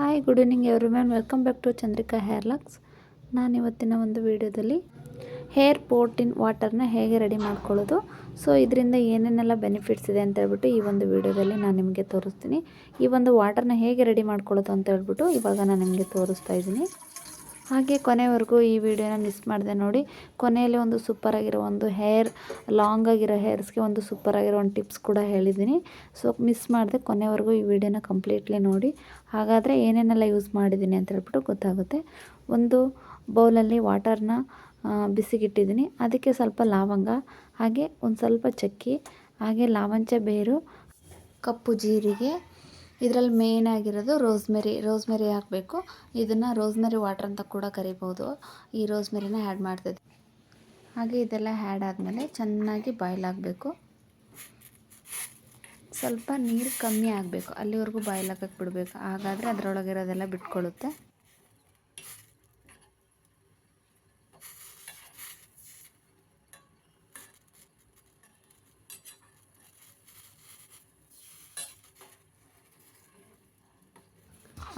Hi good evening everyone, welcome back to Chandrika Hair Locks. ನಾನು ಇವತ್ತಿನ ಒಂದು ವಿಡಿಯೋದಲ್ಲಿ ಹೇರ್ ಪ್ರೋಟೀನ್ ವಾಟರ್ನ ಹೇಗೆ ರೆಡಿ ಮಾಡ್ಕೊಳ್ಳೋದು, ಸೊ ಇದರಿಂದ ಏನೇನೆಲ್ಲ ಬೆನಿಫಿಟ್ಸ್ ಇದೆ ಅಂತ ಹೇಳ್ಬಿಟ್ಟು ಈ ಒಂದು ವಿಡಿಯೋದಲ್ಲಿ ನಾನು ನಿಮಗೆ ತೋರಿಸ್ತೀನಿ. ಈ ಒಂದು ವಾಟರ್ನ ಹೇಗೆ ರೆಡಿ ಮಾಡ್ಕೊಳ್ಳೋದು ಅಂತ ಹೇಳ್ಬಿಟ್ಟು ಇವಾಗ ನಾನು ನಿಮಗೆ ತೋರಿಸ್ತಾ ಇದ್ದೀನಿ. ಹಾಗೆ ಕೊನೆವರೆಗೂ ಈ ವಿಡಿಯೋನ ಮಿಸ್ ಮಾಡಿದೆ ನೋಡಿ. ಕೊನೆಯಲ್ಲಿ ಒಂದು ಸೂಪರಾಗಿರೋ ಒಂದು ಲಾಂಗ್ ಆಗಿರೋ ಹೇರ್ಸ್ಗೆ ಒಂದು ಸೂಪರಾಗಿರೋ ಒಂದು ಟಿಪ್ಸ್ ಕೂಡ ಹೇಳಿದ್ದೀನಿ. ಸೊ ಮಿಸ್ ಮಾಡಿದೆ, ಕೊನೆವರೆಗೂ ಈ ವಿಡಿಯೋನ ಕಂಪ್ಲೀಟ್ಲಿ ನೋಡಿ. ಹಾಗಾದರೆ ಏನೇನೆಲ್ಲ ಯೂಸ್ ಮಾಡಿದ್ದೀನಿ ಅಂತ ಹೇಳ್ಬಿಟ್ಟು ಗೊತ್ತಾಗುತ್ತೆ. ಒಂದು ಬೌಲಲ್ಲಿ ವಾಟರ್ನ ಬಿಸಿಗಿಟ್ಟಿದ್ದೀನಿ. ಅದಕ್ಕೆ ಸ್ವಲ್ಪ ಲವಂಗ, ಹಾಗೆ ಒಂದು ಸ್ವಲ್ಪ ಚಕ್ಕಿ, ಹಾಗೆ ಲಾವಂಚ ಬೇರು, ಕಪ್ಪು ಜೀರಿಗೆ, ಇದರಲ್ಲಿ ಮೇನ್ ಆಗಿರೋದು ರೋಸ್ಮೆರಿ ಹಾಕಬೇಕು. ಇದನ್ನು ರೋಸ್ಮೆರಿ ವಾಟರ್ ಅಂತ ಕೂಡ ಕರಿಬೋದು. ಈ ರೋಸ್ಮೆರಿನ ಆ್ಯಡ್ ಮಾಡ್ತಿದ್ದೆ. ಹಾಗೆ ಇದೆಲ್ಲ ಆ್ಯಡ್ ಆದಮೇಲೆ ಚೆನ್ನಾಗಿ ಬಾಯ್ಲ್ ಆಗಬೇಕು. ಸ್ವಲ್ಪ ನೀರು ಕಮ್ಮಿ ಆಗಬೇಕು, ಅಲ್ಲಿವರೆಗೂ ಬಾಯ್ಲ್ ಹಾಕಕ್ಕೆ ಬಿಡಬೇಕು. ಹಾಗಾದರೆ ಅದರೊಳಗಿರೋದೆಲ್ಲ ಬಿಟ್ಕೊಳ್ಳುತ್ತೆ.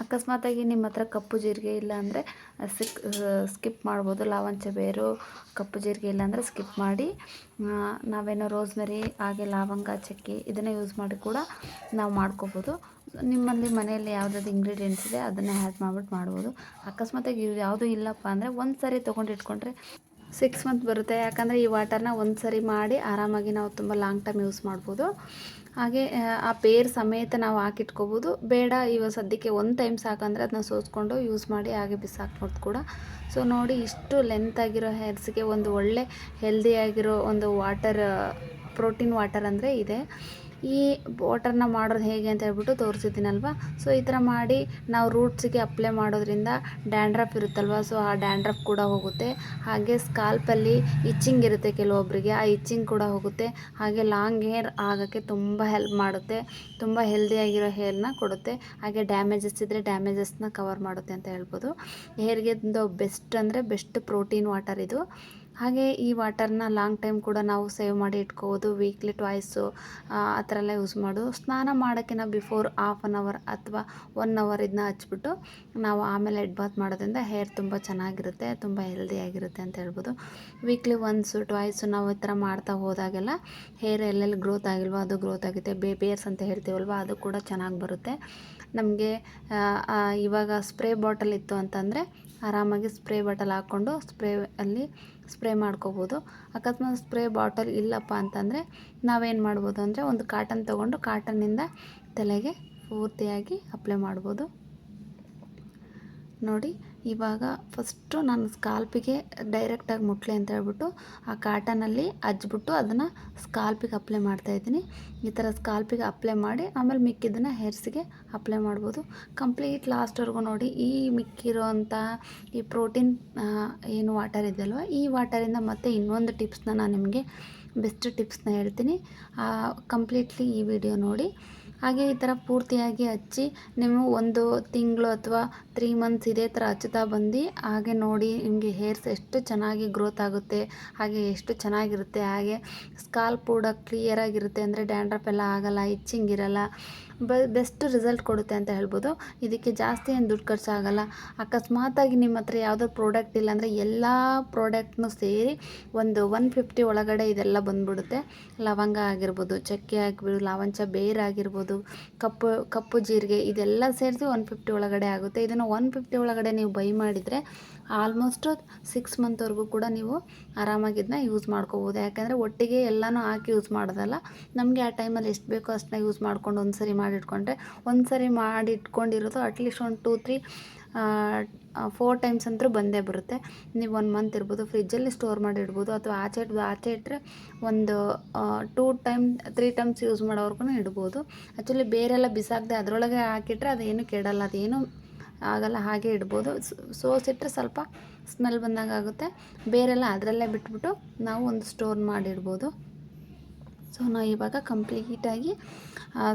ಅಕಸ್ಮಾತಾಗಿ ನಿಮ್ಮ ಹತ್ರ ಕಪ್ಪು ಜೀರಿಗೆ ಇಲ್ಲ ಅಂದರೆ ಸ್ಕಿಪ್ ಮಾಡ್ಬೋದು. ಲಾವಂಚ ಬೇರು, ಕಪ್ಪು ಜೀರಿಗೆ ಇಲ್ಲ ಅಂದರೆ ಸ್ಕಿಪ್ ಮಾಡಿ ನಾವೇನೋ ರೋಸ್ಮೆರಿ ಹಾಗೆ ಲವಂಗ, ಚಕ್ಕೆ ಇದನ್ನು ಯೂಸ್ ಮಾಡಿ ಕೂಡ ನಾವು ಮಾಡ್ಕೋಬೋದು. ನಿಮ್ಮಲ್ಲಿ ಮನೆಯಲ್ಲಿ ಯಾವುದಾದ್ರು ಇಂಗ್ರೀಡಿಯೆಂಟ್ಸ್ ಇದೆ ಅದನ್ನು ಆ್ಯಡ್ ಮಾಡ್ಬಿಟ್ಟು ಮಾಡ್ಬೋದು. ಅಕಸ್ಮಾತಾಗಿ ಯಾವುದೂ ಇಲ್ಲಪ್ಪ ಅಂದರೆ ಒಂದು ಸಾರಿ ತೊಗೊಂಡು ಇಟ್ಕೊಂಡ್ರೆ 6 ಮಂತ್ ಬರುತ್ತೆ. ಯಾಕಂದರೆ ಈ ವಾಟರ್ನ ಒಂದು ಸರಿ ಮಾಡಿ ಆರಾಮಾಗಿ ನಾವು ತುಂಬ ಲಾಂಗ್ ಟೈಮ್ ಯೂಸ್ ಮಾಡ್ಬೋದು. ಹಾಗೆ ಆ ಬೇರ್ ಸಮೇತ ನಾವು ಹಾಕಿಟ್ಕೋಬೋದು. ಬೇಡ ಇವಾಗ ಸದ್ಯಕ್ಕೆ ಒಂದು ಟೈಮ್ ಸಾಕಂದರೆ ಅದನ್ನ ಸೋಸ್ಕೊಂಡು ಯೂಸ್ ಮಾಡಿ ಹಾಗೆ ಬಿಸಾಕ್ಬೋದು ಕೂಡ. ಸೊ ನೋಡಿ, ಇಷ್ಟು ಲೆಂತಾಗಿರೋ ಹೇರ್ಸ್ಗೆ ಒಂದು ಒಳ್ಳೆ ಹೆಲ್ದಿಯಾಗಿರೋ ಒಂದು ಪ್ರೋಟೀನ್ ವಾಟರ್ ಅಂದರೆ ಇದೆ. ಈ ವಾಟರ್ನ ಮಾಡೋದು ಹೇಗೆ ಅಂತ ಹೇಳ್ಬಿಟ್ಟು ತೋರಿಸಿದ್ದೀನಲ್ವ. ಸೊ ಈ ಥರ ಮಾಡಿ ನಾವು ರೂಟ್ಸಿಗೆ ಅಪ್ಲೈ ಮಾಡೋದ್ರಿಂದ ಡ್ಯಾಂಡ್ರಫ್ ಇರುತ್ತಲ್ವ, ಸೊ ಆ ಡ್ಯಾಂಡ್ರಫ್ ಕೂಡ ಹೋಗುತ್ತೆ. ಹಾಗೆ ಸ್ಕಾಲ್ಪಲ್ಲಿ ಇಚ್ಚಿಂಗ್ ಇರುತ್ತೆ ಕೆಲವೊಬ್ಬರಿಗೆ, ಆ ಇಚ್ಚಿಂಗ್ ಕೂಡ ಹೋಗುತ್ತೆ. ಹಾಗೆ ಲಾಂಗ್ ಹೇರ್ ಆಗೋಕ್ಕೆ ತುಂಬ ಹೆಲ್ಪ್ ಮಾಡುತ್ತೆ. ತುಂಬ ಹೆಲ್ದಿಯಾಗಿರೋ ಹೇರ್ನ ಕೊಡುತ್ತೆ. ಹಾಗೆ ಡ್ಯಾಮೇಜಸ್ ಇದ್ದರೆ ಡ್ಯಾಮೇಜಸ್ನ ಕವರ್ ಮಾಡುತ್ತೆ ಅಂತ ಹೇಳ್ಬೋದು. ಹೇರ್ಗೆ ಬೆಸ್ಟ್ ಅಂದರೆ ಬೆಸ್ಟ್ ಪ್ರೋಟೀನ್ ವಾಟರ್ ಇದು. ಹಾಗೆ ಈ ವಾಟರ್ನ ಲಾಂಗ್ ಟೈಮ್ ಕೂಡ ನಾವು ಸೇವ್ ಮಾಡಿ ಇಟ್ಕೋಬೋದು. ವೀಕ್ಲಿ ಟ್ವೈಸು ಆ ಥರ ಎಲ್ಲ ಯೂಸ್ ಮಾಡೋದು. ಸ್ನಾನ ಮಾಡೋಕ್ಕಿಂತ ಬಿಫೋರ್ ಹಾಫ್ ಆನ್ ಅವರ್ ಅಥವಾ 1 ಅವರ್ ಇದನ್ನ ಹಚ್ಬಿಟ್ಟು ನಾವು ಆಮೇಲೆ ಹೆಡ್ ಬಾತ್ ಮಾಡೋದ್ರಿಂದ ಹೇರ್ ತುಂಬ ಚೆನ್ನಾಗಿರುತ್ತೆ, ತುಂಬ ಹೆಲ್ದಿಯಾಗಿರುತ್ತೆ ಅಂತ ಹೇಳ್ಬೋದು. ವೀಕ್ಲಿ ಒನ್ಸು ಟ್ವೈಸು ನಾವು ಈ ಥರ ಮಾಡ್ತಾ ಹೋದಾಗೆಲ್ಲ ಹೇರ್ ಎಲ್ಲೆಲ್ಲಿ ಗ್ರೋತ್ ಆಗಿಲ್ವೋ ಅದು ಗ್ರೋತ್ ಆಗುತ್ತೆ. ಬೇರ್ಸ್ ಅಂತ ಹೇಳ್ತೀವಲ್ವ, ಅದು ಕೂಡ ಚೆನ್ನಾಗಿ ಬರುತ್ತೆ. ನಮಗೆ ಇವಾಗ ಸ್ಪ್ರೇ ಬಾಟಲ್ ಇತ್ತು ಅಂತಂದರೆ ಆರಾಮಾಗಿ ಸ್ಪ್ರೇ ಬಾಟಲ್ ಹಾಕ್ಕೊಂಡು ಸ್ಪ್ರೇ ಮಾಡ್ಕೋಬೋದು. ಅಕಸ್ಮಾತ್ ಸ್ಪ್ರೇ ಬಾಟಲ್ ಇಲ್ಲಪ್ಪ ಅಂತಂದರೆ ನಾವೇನು ಮಾಡ್ಬೋದು ಅಂದರೆ ಒಂದು ಕಾಟನ್ ತೊಗೊಂಡು ಕಾಟನ್ನಿಂದ ತಲೆಗೆ ಪೂರ್ತಿಯಾಗಿ ಅಪ್ಲೈ ಮಾಡ್ಬೋದು. ನೋಡಿ, ಇವಾಗ ಫಸ್ಟು ನಾನು ಸ್ಕಾಲ್ಪಿಗೆ ಡೈರೆಕ್ಟಾಗಿ ಮುಟ್ಲಿ ಅಂತ ಹೇಳ್ಬಿಟ್ಟು ಆ ಕಾಟನಲ್ಲಿ ಹಚ್ಬಿಟ್ಟು ಅದನ್ನು ಸ್ಕಾಲ್ಪಿಗೆ ಅಪ್ಲೈ ಮಾಡ್ತಾಯಿದ್ದೀನಿ. ಈ ಥರ ಸ್ಕಾಲ್ಪಿಗೆ ಅಪ್ಲೈ ಮಾಡಿ ಆಮೇಲೆ ಮಿಕ್ಕಿದ್ದನ್ನು ಹೇರ್ಸಿಗೆ ಅಪ್ಲೈ ಮಾಡ್ಬೋದು. ಕಂಪ್ಲೀಟ್ ಲಾಸ್ಟ್ವರೆಗೂ ನೋಡಿ. ಈ ಮಿಕ್ಕಿರೋಂಥ ಈ ಪ್ರೋಟೀನ್ ಏನು ವಾಟರ್ ಇದೆಯಲ್ವ, ಈ ವಾಟರಿಂದ ಮತ್ತೆ ಇನ್ನೊಂದು ಟಿಪ್ಸ್ನ ನಾನು ನಿಮಗೆ ಬೆಸ್ಟ್ ಟಿಪ್ಸ್ನ ಹೇಳ್ತೀನಿ. ಕಂಪ್ಲೀಟ್ಲಿ ಈ ವಿಡಿಯೋ ನೋಡಿ. ಹಾಗೆ ಈ ಥರ ಪೂರ್ತಿಯಾಗಿ ಹಚ್ಚಿ ನೀವು 1 ತಿಂಗಳು ಅಥವಾ 3 ಮಂತ್ಸ್ ಇದೇ ಥರ ಹಚ್ಚುತ್ತಾ ಬಂದು ಹಾಗೆ ನೋಡಿ ನಿಮಗೆ ಹೇರ್ಸ್ ಎಷ್ಟು ಚೆನ್ನಾಗಿ ಗ್ರೋತ್ ಆಗುತ್ತೆ, ಹಾಗೆ ಎಷ್ಟು ಚೆನ್ನಾಗಿರುತ್ತೆ. ಹಾಗೆ ಸ್ಕಾಲ್ಪ್ ಕೂಡ ಕ್ಲಿಯರಾಗಿರುತ್ತೆ, ಅಂದರೆ ಡ್ಯಾಂಡ್ರಫ್ ಎಲ್ಲ ಆಗೋಲ್ಲ, ಇಚ್ಚಿಂಗ್ ಇರೋಲ್ಲ. ಬೆಸ್ಟ್ ರಿಸಲ್ಟ್ ಕೊಡುತ್ತೆ ಅಂತ ಹೇಳ್ಬೋದು. ಇದಕ್ಕೆ ಜಾಸ್ತಿ ಏನು ದುಡ್ಡು ಖರ್ಚಾಗಲ್ಲ. ಅಕಸ್ಮಾತಾಗಿ ನಿಮ್ಮ ಹತ್ರ ಯಾವುದೋ ಪ್ರಾಡಕ್ಟ್ ಇಲ್ಲ ಅಂದರೆ ಎಲ್ಲ ಪ್ರಾಡಕ್ಟ್ನೂ ಸೇರಿ ಒಂದು 150 ಒಳಗಡೆ ಇದೆಲ್ಲ ಬಂದ್ಬಿಡುತ್ತೆ. ಲವಂಗ ಆಗಿರ್ಬೋದು, ಚಕ್ಕೆ ಆಗಿರ್ಬೋದು, ಲಾವಂಚ ಬೇರು ಆಗಿರ್ಬೋದು, ಕಪ್ಪು ಜೀರಿಗೆ, ಇದೆಲ್ಲ ಸೇರಿಸಿ 150 ಒಳಗಡೆ ಆಗುತ್ತೆ. ಇದನ್ನು 150 ಒಳಗಡೆ ನೀವು ಬೈ ಮಾಡಿದರೆ ಆಲ್ಮೋಸ್ಟ್ 6 ಮಂತ್ವರೆಗೂ ಕೂಡ ನೀವು ಆರಾಮಾಗಿ ಇದನ್ನ ಯೂಸ್ ಮಾಡ್ಕೋಬೋದು. ಯಾಕಂದರೆ ಒಟ್ಟಿಗೆ ಎಲ್ಲನೂ ಹಾಕಿ ಯೂಸ್ ಮಾಡೋದಲ್ಲ, ನಮಗೆ ಆ ಟೈಮಲ್ಲಿ ಎಷ್ಟು ಬೇಕೋ ಅಷ್ಟನ್ನ ಯೂಸ್ ಮಾಡ್ಕೊಂಡು ಒಂದು ಸರಿ ಮಾಡಿಟ್ಕೊಂಡ್ರೆ, ಒಂದು ಸರಿ ಮಾಡಿ ಇಟ್ಕೊಂಡಿರೋದು ಅಟ್ಲೀಸ್ಟ್ ಒಂದು 2, 3, 4 ಟೈಮ್ಸ್ ಅಂತೂ ಬಂದೇ ಬರುತ್ತೆ. ನೀವು 1 ಮಂತ್ ಇರ್ಬೋದು, ಫ್ರಿಜ್ಜಲ್ಲಿ ಸ್ಟೋರ್ ಮಾಡಿ ಇಡ್ಬೋದು, ಅಥವಾ ಆಚೆ ಇಟ್ಟರೆ ಒಂದು 2 ಟೈಮ್ 3 ಟೈಮ್ಸ್ ಯೂಸ್ ಮಾಡೋವರೆಗೂ ಇಡ್ಬೋದು. ಆ್ಯಕ್ಚುಲಿ ಬೇರೆಲ್ಲ ಬಿಸಾಕದೆ ಅದರೊಳಗೆ ಹಾಕಿಟ್ರೆ ಅದೇನು ಕೆಡಲ್ಲ, ಅದೇನು ಆಗಲ್ಲ, ಹಾಗೆ ಇಡ್ಬೋದು. ಸೋಸಿಟ್ರೆ ಸ್ವಲ್ಪ ಸ್ಮೆಲ್ ಬಂದಂಗೆ ಆಗುತ್ತೆ. ಬೇರೆಲ್ಲ ಅದರಲ್ಲೇ ಬಿಟ್ಬಿಟ್ಟು ನಾವು ಒಂದು ಸ್ಟೋರ್ ಮಾಡಿಡ್ಬೋದು. ಸೊ ನಾವು ಇವಾಗ ಕಂಪ್ಲೀಟಾಗಿ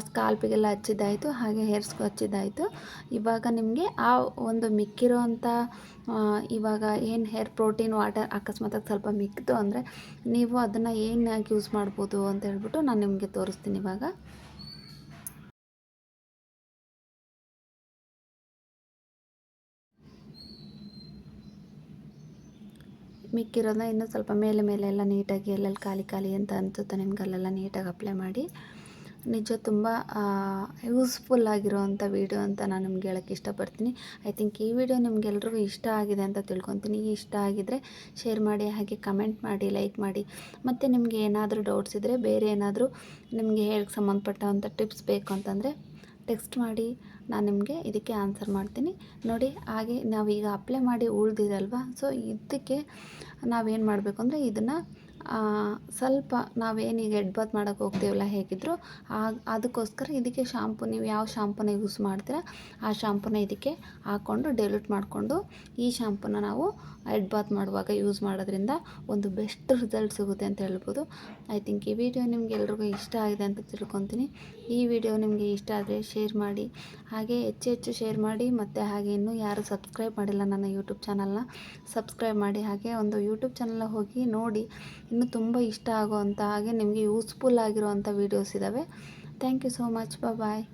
ಸ್ಕಾಲ್ಪಿಗೆಲ್ಲ ಹಚ್ಚಿದ್ದಾಯಿತು, ಹಾಗೆ ಹೇರ್ಸ್ಗೂ ಹಚ್ಚಿದ್ದಾಯಿತು. ಇವಾಗ ನಿಮಗೆ ಆ ಒಂದು ಮಿಕ್ಕಿರೋ ಇವಾಗ ಏನು ಹೇರ್ ಪ್ರೋಟೀನ್ ವಾಟರ್ ಅಕಸ್ಮಾತಾಗಿ ಸ್ವಲ್ಪ ಮಿಕ್ಕಿತು ಅಂದರೆ ನೀವು ಅದನ್ನು ಏನಾಗಿ ಯೂಸ್ ಮಾಡ್ಬೋದು ಅಂತ ಹೇಳ್ಬಿಟ್ಟು ನಾನು ನಿಮಗೆ ತೋರಿಸ್ತೀನಿ ಇವಾಗ. ಮಿಕ್ಕಿರೋದನ್ನ ಇನ್ನೂ ಸ್ವಲ್ಪ ಮೇಲೆ ಮೇಲೆ ಎಲ್ಲ ನೀಟಾಗಿ ಎಲ್ಲೆಲ್ಲಿ ಖಾಲಿ ಖಾಲಿ ಅಂತ ಅನಿಸುತ್ತೆ ನಿಮ್ಗೆ ಅಲ್ಲೆಲ್ಲ ನೀಟಾಗಿ ಅಪ್ಲೈ ಮಾಡಿ. ನಿಜ ತುಂಬ ಯೂಸ್ಫುಲ್ ಆಗಿರೋವಂಥ ವೀಡಿಯೋ ಅಂತ ನಾನು ನಿಮ್ಗೆ ಹೇಳೋಕ್ಕೆ ಇಷ್ಟಪಡ್ತೀನಿ. ಐ ಥಿಂಕ್ ಈ ವಿಡಿಯೋ ನಿಮ್ಗೆಲ್ರಿಗೂ ಇಷ್ಟ ಆಗಿದೆ ಅಂತ ತಿಳ್ಕೊತೀನಿ. ಇಷ್ಟ ಆಗಿದ್ದರೆ ಶೇರ್ ಮಾಡಿ, ಹಾಗೆ ಕಮೆಂಟ್ ಮಾಡಿ, ಲೈಕ್ ಮಾಡಿ. ಮತ್ತು ನಿಮಗೆ ಏನಾದರೂ ಡೌಟ್ಸ್ ಇದ್ದರೆ, ಬೇರೆ ಏನಾದರೂ ನಿಮಗೆ ಹೇಳಕ್ಕೆ ಸಂಬಂಧಪಟ್ಟಂಥ ಟಿಪ್ಸ್ ಬೇಕು ಅಂತಂದರೆ ಟೆಕ್ಸ್ಟ್ ಮಾಡಿ, ನಾನು ನಿಮಗೆ ಇದಕ್ಕೆ ಆನ್ಸರ್ ಮಾಡ್ತೀನಿ. ನೋಡಿ, ಹಾಗೆ ನಾವೀಗ ಅಪ್ಲೈ ಮಾಡಿ ಉಳಿದಿರಲ್ವ, ಸೊ ಇದಕ್ಕೆ ನಾವೇನು ಮಾಡಬೇಕು ಅಂದರೆ ಇದನ್ನು ಸ್ವಲ್ಪ ನಾವೇನೀಗ ಹೆಡ್ ಬಾತ್ ಮಾಡೋಕ್ಕೆ ಹೋಗ್ತೀವಲ್ಲ ಹೇಗಿದ್ದರೂ ಅದಕ್ಕೋಸ್ಕರ ಇದಕ್ಕೆ ಶಾಂಪು, ನೀವು ಯಾವ ಶಾಂಪೂನ ಯೂಸ್ ಮಾಡ್ತೀರಾ ಆ ಶಾಂಪೂನ ಇದಕ್ಕೆ ಹಾಕ್ಕೊಂಡು ಡೈಲ್ಯೂಟ್ ಮಾಡಿಕೊಂಡು ಈ ಶಾಂಪೂನ ನಾವು ಹೆಡ್ ಬಾತ್ ಮಾಡುವಾಗ ಯೂಸ್ ಮಾಡೋದ್ರಿಂದ ಒಂದು ಬೆಸ್ಟ್ ರಿಸಲ್ಟ್ ಸಿಗುತ್ತೆ ಅಂತ ಹೇಳ್ಬೋದು. ಐ ಥಿಂಕ್ ಈ ವಿಡಿಯೋ ನಿಮ್ಗೆ ಎಲ್ರಿಗೂ ಇಷ್ಟ ಆಗಿದೆ ಅಂತ ತಿಳ್ಕೊತೀನಿ. ಈ ವಿಡಿಯೋ ನಿಮಗೆ ಇಷ್ಟ ಆದರೆ ಶೇರ್ ಮಾಡಿ, ಹಾಗೆ ಹೆಚ್ಚು ಶೇರ್ ಮಾಡಿ. ಮತ್ತು ಹಾಗೆ ಇನ್ನೂ ಯಾರು ಸಬ್ಸ್ಕ್ರೈಬ್ ಮಾಡಿಲ್ಲ ನನ್ನ ಯೂಟ್ಯೂಬ್ ಚಾನಲ್ನ, ಸಬ್ಸ್ಕ್ರೈಬ್ ಮಾಡಿ. ಹಾಗೆ ಒಂದು ಯೂಟ್ಯೂಬ್ ಚಾನಲ್ನ ಹೋಗಿ ನೋಡಿ, ಇನ್ನೂ ತುಂಬ ಇಷ್ಟ ಆಗೋವಂಥ ಹಾಗೆ ನಿಮಗೆ ಯೂಸ್ಫುಲ್ ಆಗಿರೋವಂಥ ವೀಡಿಯೋಸ್ ಇದ್ದಾವೆ. Thank you so much. Bye.